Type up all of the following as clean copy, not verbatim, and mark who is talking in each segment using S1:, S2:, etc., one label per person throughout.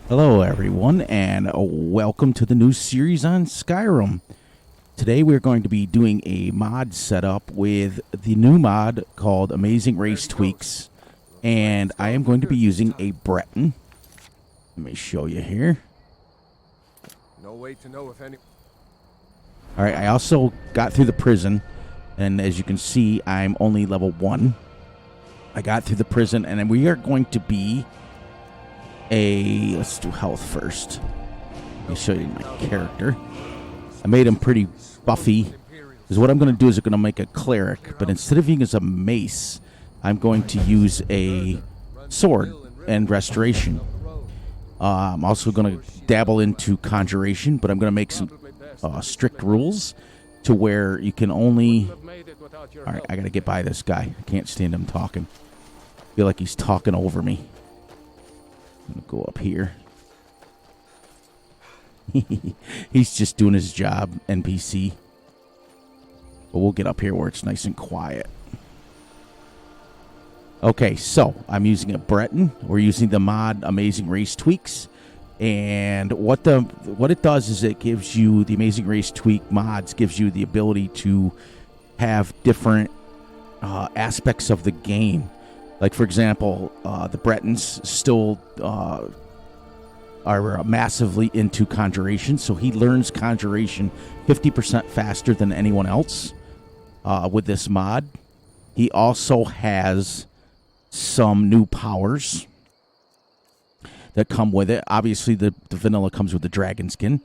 S1: Hello, everyone, and welcome to the new series on Skyrim. Today, we're going to be doing a mod setup with the new mod called Amazing Race Tweaks, and I am going to be using a Breton. Let me show you here.
S2: No way to know if any.
S1: All right, I also got through the prison, and as you can see, I'm only level 1. I got through the prison, and we are going to be let's do health first. Let me show you my character. I made him pretty buffy. Because what I'm going to do is I'm going to make a cleric, but instead of using a mace, I'm going to use a sword and restoration. I'm also going to dabble into conjuration, but I'm going to make some strict rules to where you can only... Alright, I got to get by this guy. I can't stand him talking. I feel like he's talking over me. I'm going to go up here. He's just doing his job, NPC. But we'll get up here where it's nice and quiet. Okay, so I'm using a Breton. We're using the mod Amazing Race Tweaks. And what it does is it gives you, the Amazing Race Tweak mods gives you the ability to have different aspects of the game. Like, for example, the Bretons still are massively into conjuration, so he learns conjuration 50% faster than anyone else with this mod. He also has some new powers that come with it. Obviously, the vanilla comes with the dragon skin.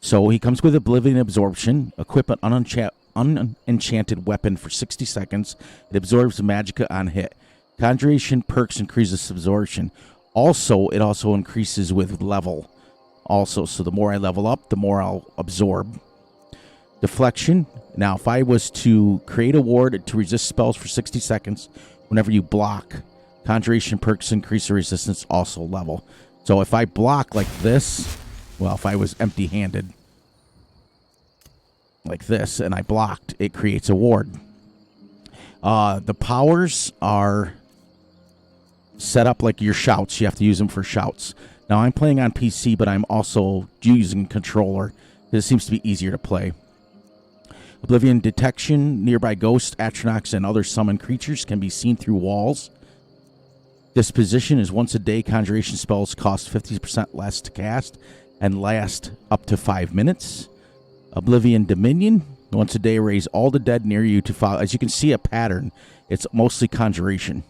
S1: So he comes with Oblivion Absorption. Equip an unenchanted weapon for 60 seconds. It absorbs magicka on hit. Conjuration perks increases absorption. Also, it also increases with level. Also, so the more I level up, the more I'll absorb. Deflection. Now, if I was to create a ward to resist spells for 60 seconds, whenever you block, conjuration perks increase the resistance, also level. So if I block like this, well, if I was empty-handed like this and I blocked, it creates a ward. The powers are set up like your shouts. You have to use them for shouts. Now, I'm playing on PC, but I'm also using controller because it seems to be easier to play. Oblivion Detection. Nearby ghosts, atronachs, and other summoned creatures can be seen through walls. Disposition is once a day. Conjuration spells cost 50% less to cast and last up to 5 minutes. Oblivion Dominion. Once a day, raise all the dead near you to follow. As you can see, a pattern. It's mostly conjuration.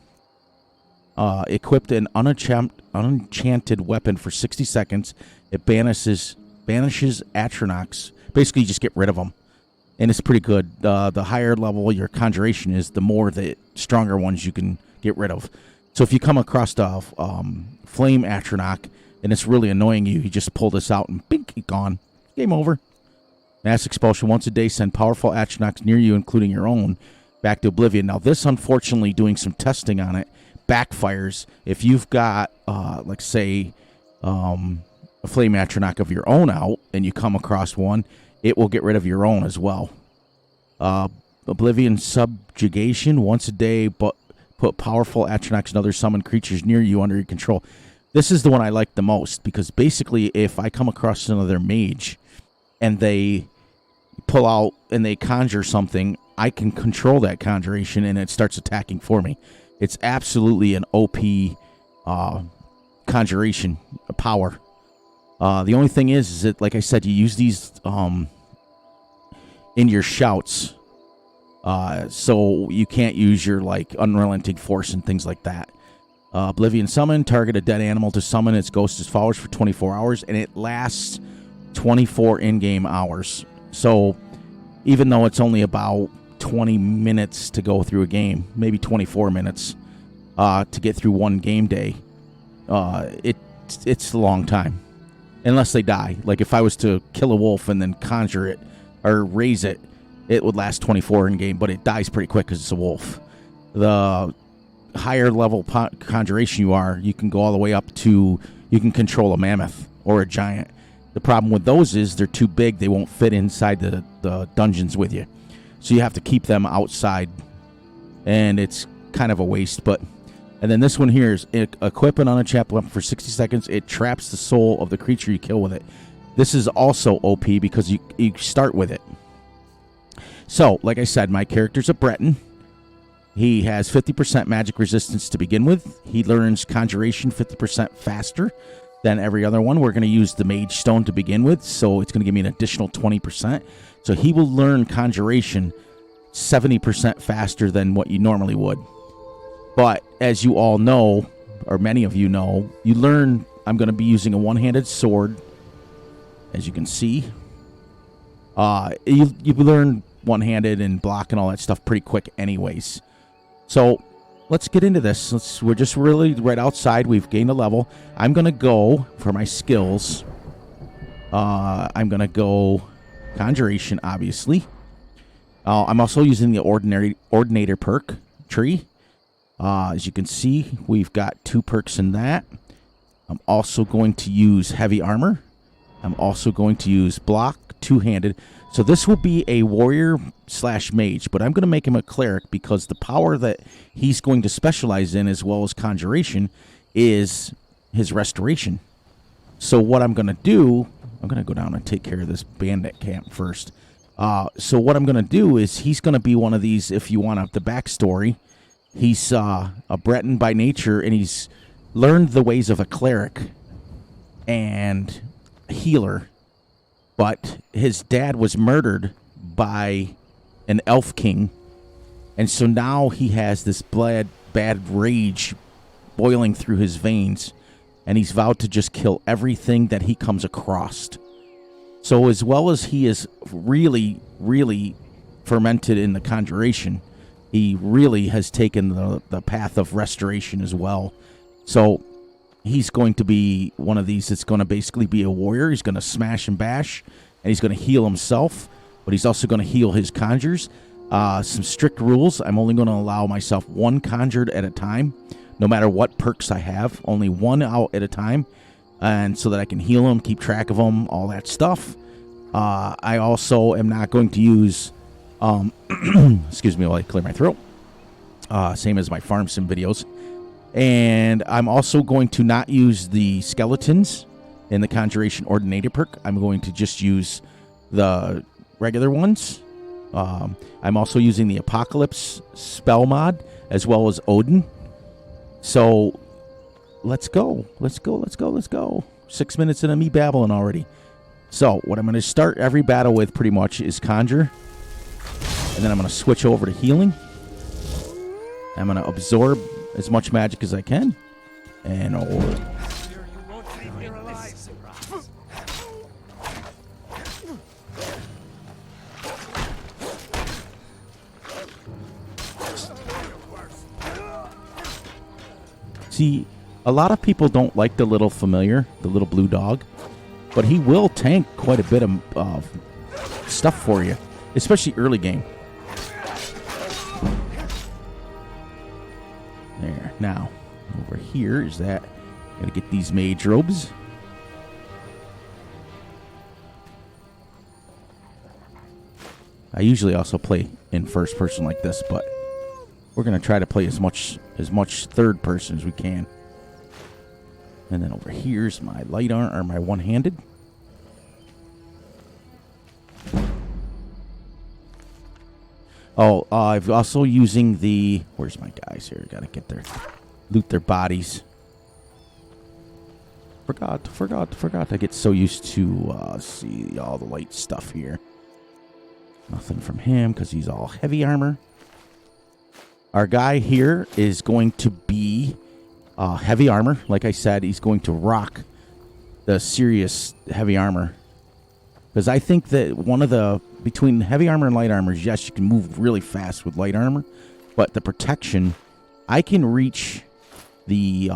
S1: Equipped an unenchanted weapon for 60 seconds. It banishes atronachs. Basically, you just get rid of them. And it's pretty good. The higher level your conjuration is, the more the stronger ones you can get rid of. So if you come across the flame atronach and it's really annoying you, you just pull this out and bink, gone. Game over. Mass expulsion. Once a day, send powerful atronachs near you, including your own, back to Oblivion. Now, this, unfortunately, doing some testing on it, backfires if you've got, like, say, a flame atronach of your own out and you come across one, it will get rid of your own as well. Oblivion Subjugation. Once a day, but put powerful atronachs and other summoned creatures near you under your control. This is the one I like the most because basically if I come across another mage and they pull out and they conjure something, I can control that conjuration and it starts attacking for me. It's absolutely an OP conjuration power. The only thing is that, like I said, you use these in your shouts. So you can't use your, like, unrelenting force and things like that. Oblivion Summon. Target a dead animal to summon its ghost as follows for 24 hours, and it lasts 24 in-game hours. So even though it's only about 20 minutes to go through a game, maybe 24 minutes to get through one game day, it's a long time. Unless they die. Like, if I was to kill a wolf and then conjure it or raise it, it would last 24 in game, but it dies pretty quick because it's a wolf. The higher level conjuration you are, you can go all the way up to, you can control a mammoth or a giant. The problem with those is they're too big. They won't fit inside the dungeons with you. So you have to keep them outside, and it's kind of a waste. But And then this one here is equip an unchapped weapon for 60 seconds. It traps the soul of the creature you kill with it. This is also OP because you start with it. So, like I said, my character's a Breton. He has 50% magic resistance to begin with. He learns Conjuration 50% faster than every other one. We're going to use the Mage Stone to begin with, so it's going to give me an additional 20%. So he will learn Conjuration 70% faster than what you normally would. But as you all know, or many of you know, you learn I'm going to be using a one-handed sword, as you can see. You learn one-handed and block and all that stuff pretty quick anyways. So let's get into this. We're just really right outside. We've gained a level. I'm going to go for my skills. I'm going to go Conjuration, obviously. I'm also using the Ordinator perk tree. As you can see, we've got 2 perks in that. I'm also going to use Heavy Armor. I'm also going to use Block, two-handed. So this will be a warrior / mage, but I'm going to make him a cleric because the power that he's going to specialize in, as well as Conjuration, is his restoration. So what I'm going to do, I'm going to go down and take care of this bandit camp first. So what I'm going to do is he's going to be one of these, if you want the backstory, he's a Breton by nature, and he's learned the ways of a cleric and a healer. But his dad was murdered by an elf king. And so now he has this bad rage boiling through his veins. And he's vowed to just kill everything that he comes across. So as well as he is really, really fermented in the Conjuration, he really has taken the path of restoration as well. So he's going to be one of these that's going to basically be a warrior. He's going to smash and bash, and he's going to heal himself, but he's also going to heal his conjures. Some strict rules. I'm only going to allow myself 1 conjured at a time, no matter what perks I have. Only 1 out at a time, and so that I can heal him, keep track of him, all that stuff. I also am not going to use... excuse me while I clear my throat. Same as my farm sim videos. And I'm also going to not use the skeletons in the Conjuration Ordinator perk. I'm going to just use the regular ones. I'm also using the Apocalypse spell mod as well as Odin. So let's go. Let's go. 6 minutes into me babbling already. So what I'm going to start every battle with pretty much is Conjure. And then I'm going to switch over to healing. I'm going to absorb as much magic as I can. And see, a lot of people don't like the little familiar, the little blue dog, but he will tank quite a bit of stuff for you, especially early game. There. Now, over here is that. Gotta get these mage robes. I usually also play in first person like this, but we're gonna try to play as much third person as we can. And then over here's my light arm, or my one-handed. Oh, I've also using the... Where's my guys here? Gotta get their... Loot their bodies. Forgot. I get so used to see all the light stuff here. Nothing from him because he's all heavy armor. Our guy here is going to be heavy armor. Like I said, he's going to rock the serious heavy armor. Because I think that one of the... Between heavy armor and light armor, yes, you can move really fast with light armor. But the protection... I can reach the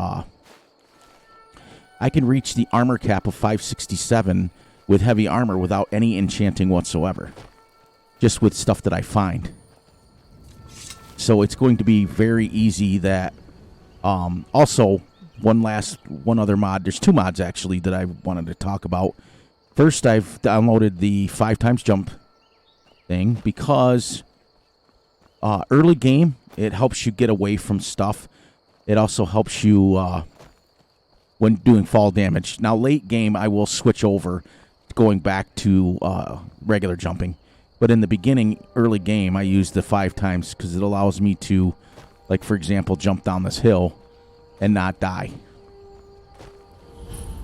S1: armor cap of 567 with heavy armor without any enchanting whatsoever. Just with stuff that I find. So it's going to be very easy that... also, one other mod. There's 2 mods, actually, that I wanted to talk about. First, I've downloaded the 5x jump thing because early game, it helps you get away from stuff. It also helps you when doing fall damage. Now, late game, I will switch over, going back to regular jumping. But in the beginning, early game, I use the 5 times because it allows me to, like, for example, jump down this hill and not die.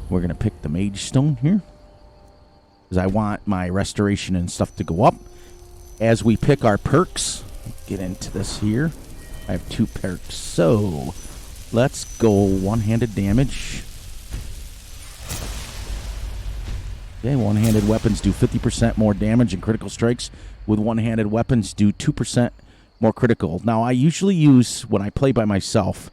S1: We're going to pick the Mage Stone here because I want my restoration and stuff to go up. As we pick our perks, get into this here. I have 2 perks, so let's go one-handed damage. Okay, one-handed weapons do 50% more damage, and critical strikes with one-handed weapons do 2% more critical. Now, I usually use, when I play by myself,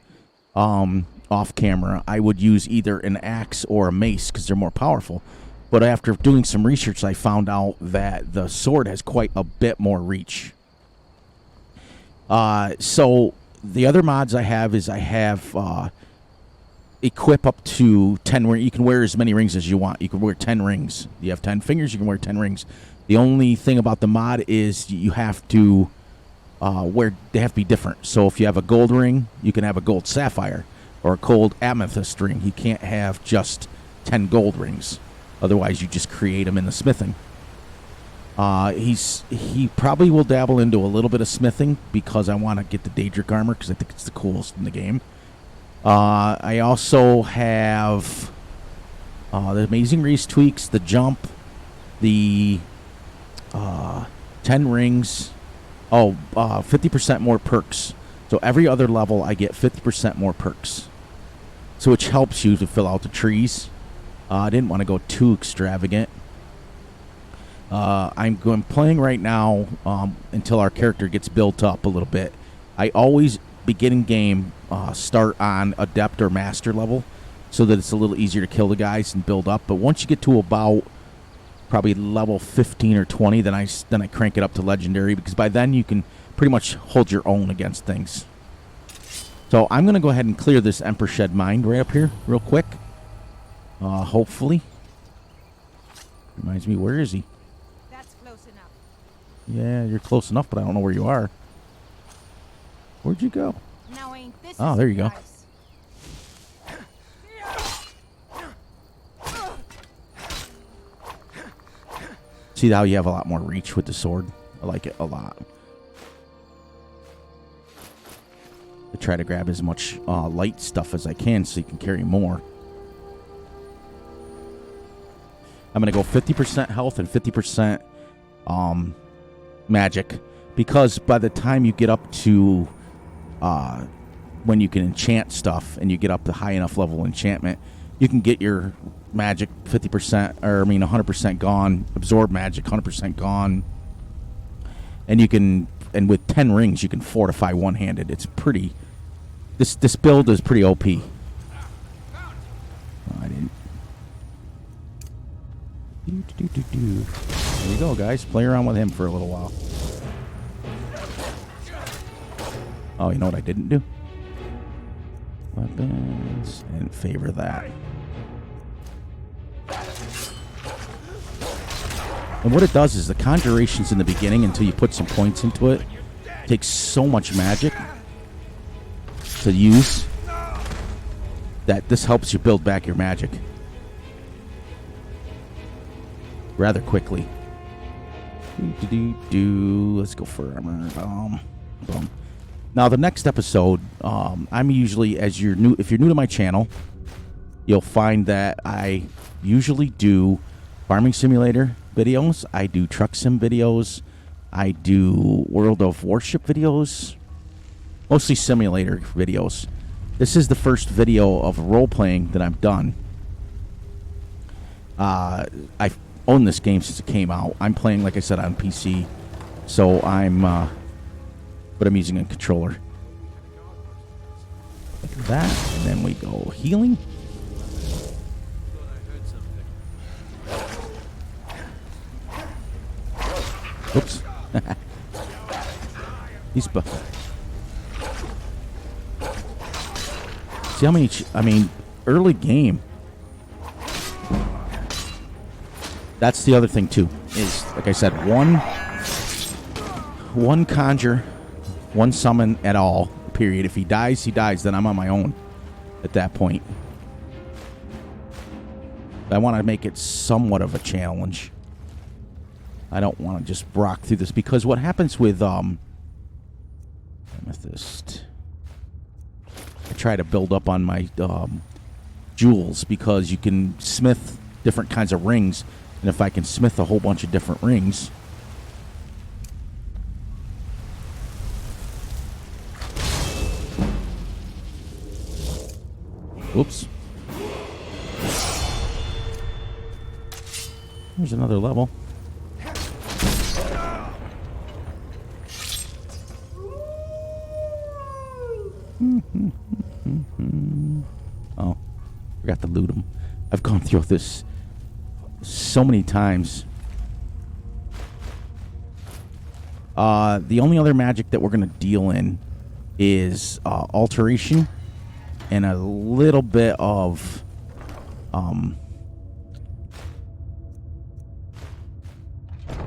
S1: off camera, I would use either an axe or a mace because they're more powerful. But after doing some research, I found out that the sword has quite a bit more reach. So the other mods I have is equip up to 10 rings. You can wear as many rings as you want. You can wear 10 rings. You have 10 fingers, you can wear 10 rings. The only thing about the mod is you have to they have to be different. So if you have a gold ring, you can have a gold sapphire or a gold amethyst ring. You can't have just 10 gold rings. Otherwise, you just create them in the smithing. He probably will dabble into a little bit of smithing because I want to get the Daedric armor because I think it's the coolest in the game. I also have the Amazing Race tweaks, the jump, the 10 rings. 50% more perks. So every other level, I get 50% more perks. So which helps you to fill out the trees. I didn't want to go too extravagant. I'm playing right now until our character gets built up a little bit. I always, beginning game, start on Adept or Master level so that it's a little easier to kill the guys and build up. But once you get to about probably level 15 or 20, then I crank it up to Legendary because by then you can pretty much hold your own against things. So I'm going to go ahead and clear this Emperor Shed Mine right up here real quick. Hopefully. Reminds me, where is he?
S3: That's close enough.
S1: Yeah, you're close enough, but I don't know where you are. Where'd you go?
S3: Now ain't this
S1: Oh, there you go.
S3: nice.
S1: See how you have a lot more reach with the sword? I like it a lot. I try to grab as much light stuff as I can so you can carry more. I'm going to go 50% health and 50% magic. Because by the time you get up to when you can enchant stuff and you get up to high enough level enchantment, you can get your magic 50%, or 100% gone, absorb magic 100% gone. And you can, and with 10 rings, you can fortify one-handed. It's pretty, this build is pretty OP. Oh, I didn't. There you go, guys. Play around with him for a little while. Oh, you know what I didn't do? Weapons. I didn't favor that. And what it does is the conjurations in the beginning, until you put some points into it, takes so much magic to use that this helps you build back your magic rather quickly. Let's go for armor. Boom. Now the next episode, I'm usually, if you're new to my channel, you'll find that I usually do farming simulator videos. I do truck sim videos. I do World of Warship videos. Mostly simulator videos. This is the first video of role-playing that I've done. I've owned this game since it came out. I'm playing, like I said, on PC. So but I'm using a controller. Like that. And then we go healing. Oops. He's see how many early game. That's the other thing too, is like I said, one conjure, one summon at all period. If he dies, he dies. Then I'm on my own at that point. I want to make it somewhat of a challenge. I don't want to just rock through this, because what happens with amethyst, I try to build up on my jewels, because you can smith different kinds of rings, and if I can smith a whole bunch of different rings, oops. There's another level. Oh, forgot to loot them. I've gone through this so many times. The only other magic that we're going to deal in is alteration and a little bit of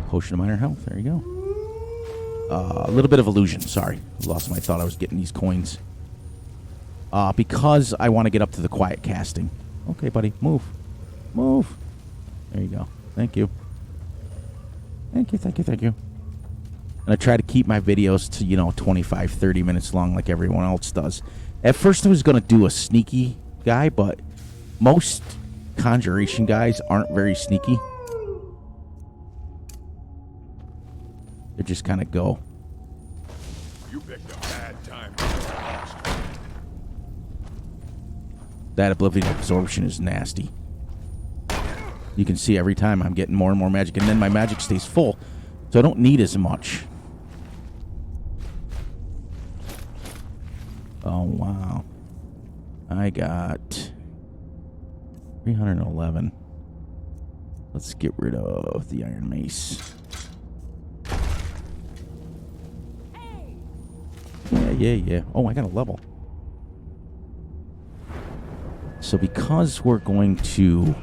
S1: potion of minor health. There you go. A little bit of illusion. Sorry, lost my thought. I was getting these coins. Because I want to get up to the quiet casting. Okay, buddy, move. Move. There you go. Thank you. Thank you, thank you, thank you. And I try to keep my videos to, 25, 30 minutes long like everyone else does. At first I was going to do a sneaky guy, but most conjuration guys aren't very sneaky. They just kind of go.
S2: You picked a bad time.
S1: That Oblivion Absorption is nasty. You can see every time I'm getting more and more magic, and then my magic stays full, so I don't need as much. Oh, wow. I got 311. Let's get rid of the Iron Mace. Yeah. Oh, I got a level. So because we're going to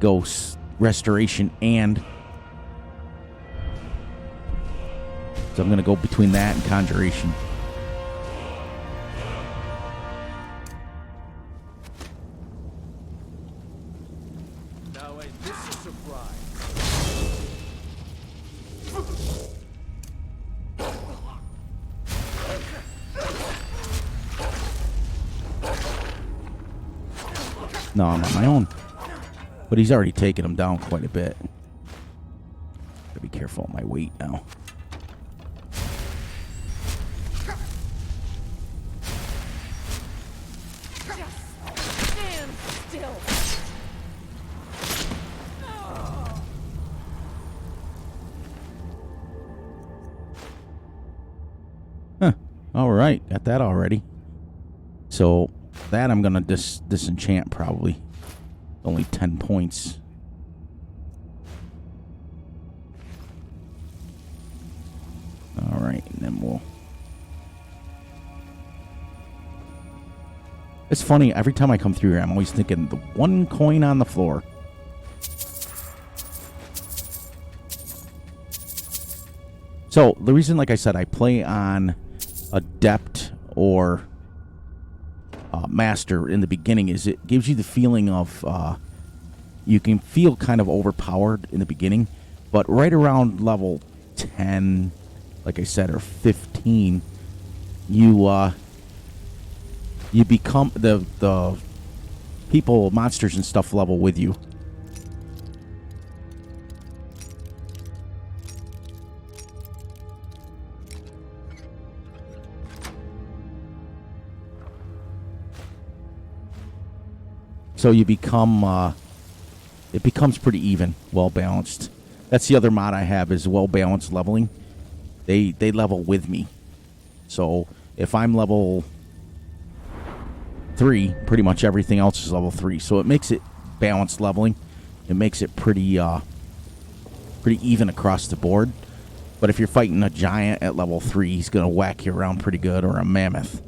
S1: go restoration and... So I'm going to go between that and conjuration.
S2: Now, this is a surprise.
S1: No, I'm on my own. But he's already taken him down quite a bit. Gotta be careful of my weight now.
S3: Stand still.
S1: Huh. Alright, got that already. So, that I'm gonna disenchant probably. Only 10 points. Alright, and then we'll... It's funny, every time I come through here, I'm always thinking the one coin on the floor. So, the reason, like I said, I play on Adept or Master in the beginning is it gives you the feeling of you can feel kind of overpowered in the beginning, but right around level 10, like I said, or 15, you become the people, monsters and stuff level with you. So you become, it becomes pretty even, well balanced. That's the other mod I have is well balanced leveling. They level with me. So if I'm level 3, pretty much everything else is level 3. So it makes it balanced leveling. It makes it pretty even across the board. But if you're fighting a giant at level 3, he's gonna whack you around pretty good, or a mammoth.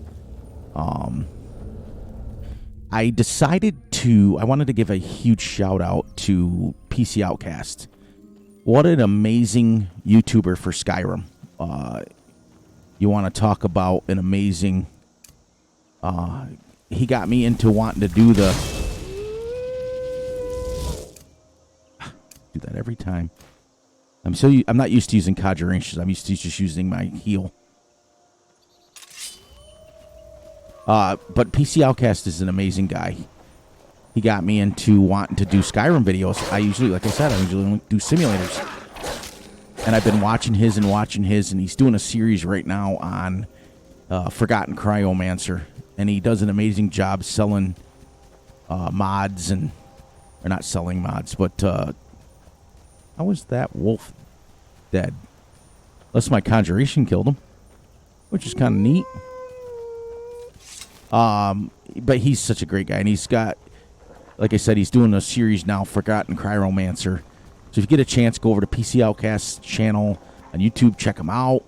S1: I decided I wanted to give a huge shout out to PC Outcast. What an amazing YouTuber for Skyrim. You want to talk about an amazing... he got me into wanting to do the... do that every time. I'm not used to using conjurations. I'm used to just using my heal. But PC Outcast is an amazing guy. He got me into wanting to do Skyrim videos. I usually only do simulators. And I've been watching his, and he's doing a series right now on Forgotten Cryomancer. And he does an amazing job selling mods or not selling mods, but how is that wolf dead? Unless my conjuration killed him, which is kind of neat. But he's such a great guy, and he's got, like I said, he's doing a series now, Forgotten Cryomancer. So if you get a chance, go over to PC Outcast's channel on YouTube, check him out.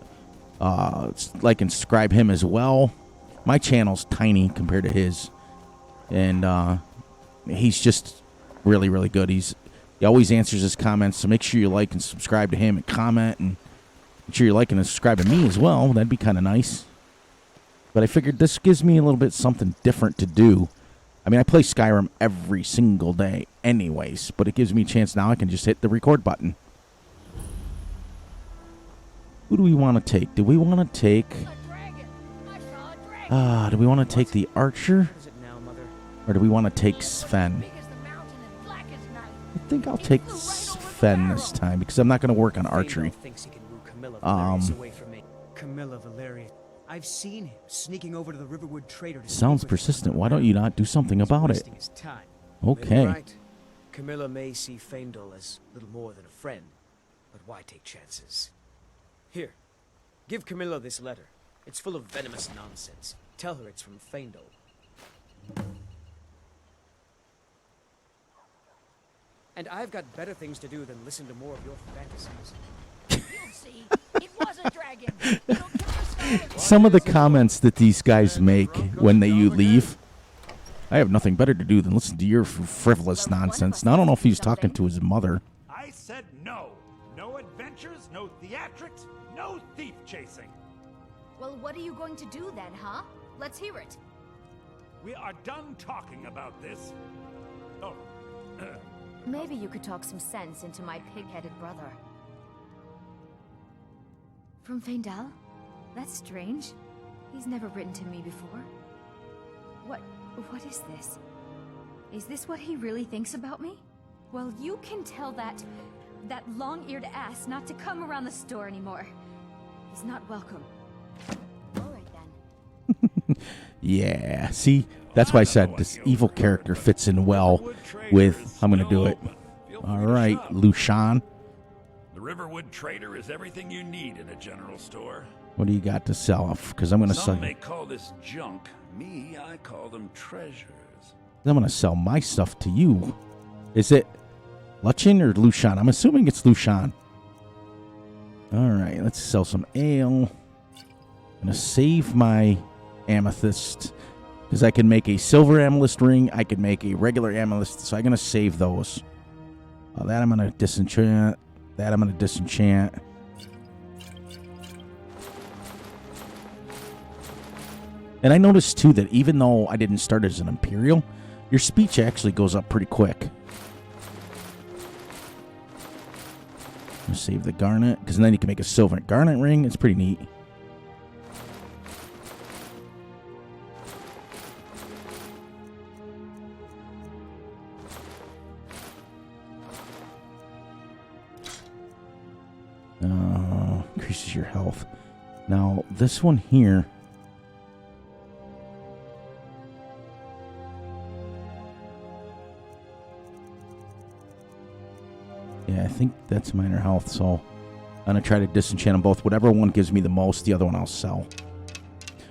S1: Like and subscribe him as well. My channel's tiny compared to his, and he's just really, really good. He always answers his comments, so make sure you like and subscribe to him and comment, and make sure you're liking and subscribe to me as well. That'd be kind of nice. But I figured this gives me a little bit something different to do. I mean, I play Skyrim every single day anyways, but it gives me a chance now. I can just hit the record button. Who do we want to take? Do we want to take... do we want to take the archer? Or do we want to take Sven? I think I'll take Sven this time, because I'm not going to work on archery.
S4: Camilla Valeria. I've seen him sneaking over to the Riverwood Trader.
S1: Sounds persistent. Why don't you not do something about it? Okay.
S4: Right. Camilla may see Faendal as little more than a friend, but why take chances? Here, give Camilla this letter. It's full of venomous nonsense. Tell her it's from Faendal. And I've got better things to do than listen to more of your fantasies.
S3: You'll see. It was a dragon. It'll kill us.
S1: Some of the comments that these guys make when you leave, I have nothing better to do than listen to your frivolous nonsense. Now, I don't know if he's talking to his mother.
S2: I said no. No adventures, no theatrics, no thief chasing.
S5: Well, what are you going to do then, huh? Let's hear it.
S2: We are done talking about this. Oh.
S5: Maybe you could talk some sense into my pig-headed brother. From Faendal? That's strange. He's never written to me before. What is this? Is this what he really thinks about me?
S3: Well, you can tell that long-eared ass not to come around the store anymore. He's not welcome.
S5: All right then.
S1: Yeah, see? That's why I said this evil character fits in well with I'm going to do it. All right, Lucian.
S6: The Riverwood Trader is everything you need in a general store.
S1: What do you got to sell? Because I'm going to sell.
S6: Some may call this junk. Me, I call them treasures.
S1: I'm going to sell my stuff to you. Is it Luchin or Lucian? I'm assuming it's Lucian. All right, let's sell some ale. I'm going to save my amethyst because I can make a silver amethyst ring. I can make a regular amethyst, so I'm going to save those. That I'm going to disenchant. That I'm going to disenchant. And I noticed, too, that even though I didn't start as an Imperial, your speech actually goes up pretty quick. Save the garnet, because then you can make a silver garnet ring. It's pretty neat. Increases your health. Now, this one here... Yeah, I think that's minor health, so I'm going to try to disenchant them both. Whatever one gives me the most, the other one I'll sell.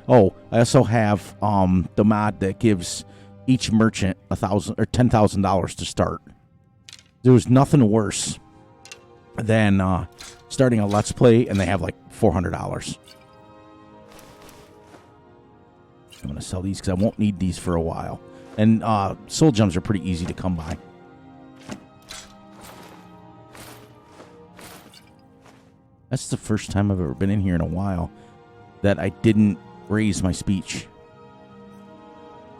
S1: Oh, I also have the mod that gives each merchant $1,000 or $10,000 to start. There was nothing worse than starting a Let's Play and they have like $400. I'm going to sell these because I won't need these for a while. And soul gems are pretty easy to come by. That's the first time I've ever been in here in a while. that I didn't raise my speech.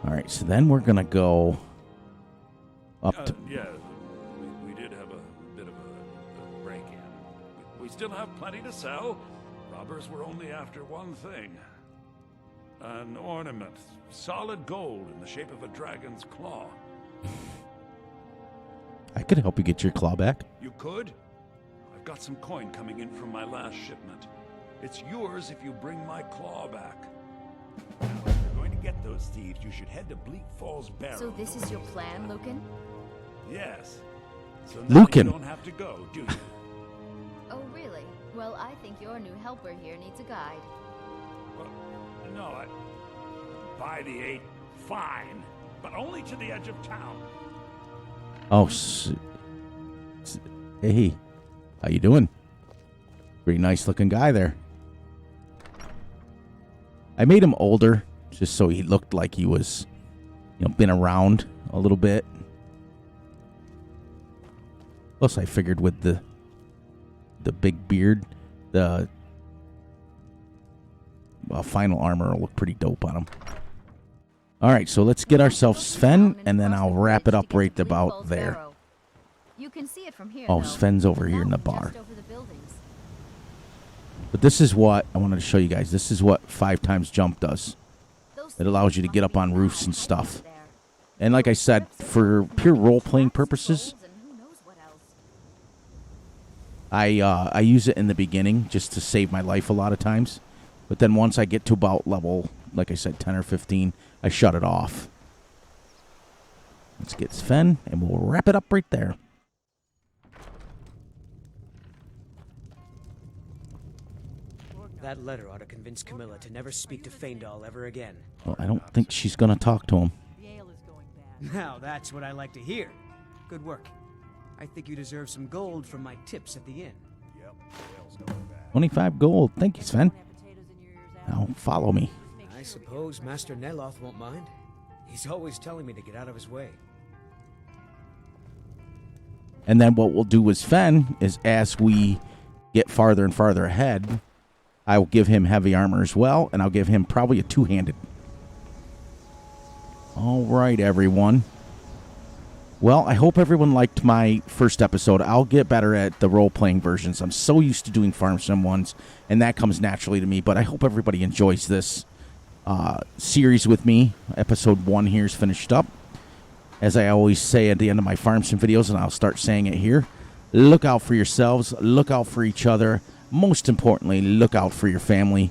S1: All right, so then we're going to go up to...
S6: Yeah, we did have a bit of a break-in. We still have plenty to sell. Robbers were only after one thing. An ornament, solid gold in the shape of a dragon's claw.
S1: I could help you get your claw back.
S6: You could? I've got some coin coming in from my last shipment. It's yours if you bring my claw back. Now, if you're going to get those thieves, you should head to Bleak Falls Barrow.
S5: So this is your plan, Lucan?
S6: Yes. So now
S1: Lucan.
S6: you don't have to go, do you?
S5: Oh, really? Well, I think your new helper here needs a guide.
S6: Well, no, by the 8, fine. But only to the edge of town.
S1: Oh, hey, how you doing? Pretty nice looking guy there. I made him older just so he looked like he was, been around a little bit. Plus, I figured with the big beard, the final armor will look pretty dope on him. All right, so let's get ourselves Sven, and then I'll wrap it up right about there.
S5: You can see it from here.
S1: Oh,
S5: though.
S1: Sven's over here in the
S5: Just
S1: bar.
S5: over the buildings.
S1: But this is what I wanted to show you guys. This is what 5 times jump does. It allows you to get up on roofs and stuff. And like I said, for pure role-playing purposes, I use it in the beginning just to save my life a lot of times. But then once I get to about level, like I said, 10 or 15, I shut it off. Let's get Sven, and we'll wrap it up right there.
S4: That letter ought to convince Camilla to never speak to Faendal ever again.
S1: Well, I don't think she's going to talk to him.
S4: Now that's what I like to hear. Good work. I think you deserve some gold from my tips at the inn.
S1: 25 gold. Thank you, Sven. Now follow me.
S4: I suppose Master Neloth won't mind. He's always telling me to get out of his way.
S1: And then what we'll do with Sven is as we get farther and farther ahead, I will give him heavy armor as well, and I'll give him probably a 2-handed. All right, everyone. Well, I hope everyone liked my first episode. I'll get better at the role-playing versions. I'm so used to doing farm sim ones, and that comes naturally to me. But I hope everybody enjoys this series with me. Episode 1 here is finished up. As I always say at the end of my farm sim videos, and I'll start saying it here, look out for yourselves, look out for each other. Most importantly, look out for your family.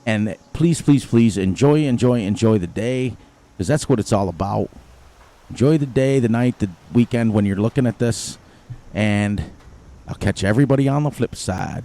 S1: And please, please, please enjoy the day, because that's what it's all about. Enjoy the day, the night, the weekend when you're looking at this. And I'll catch everybody on the flip side.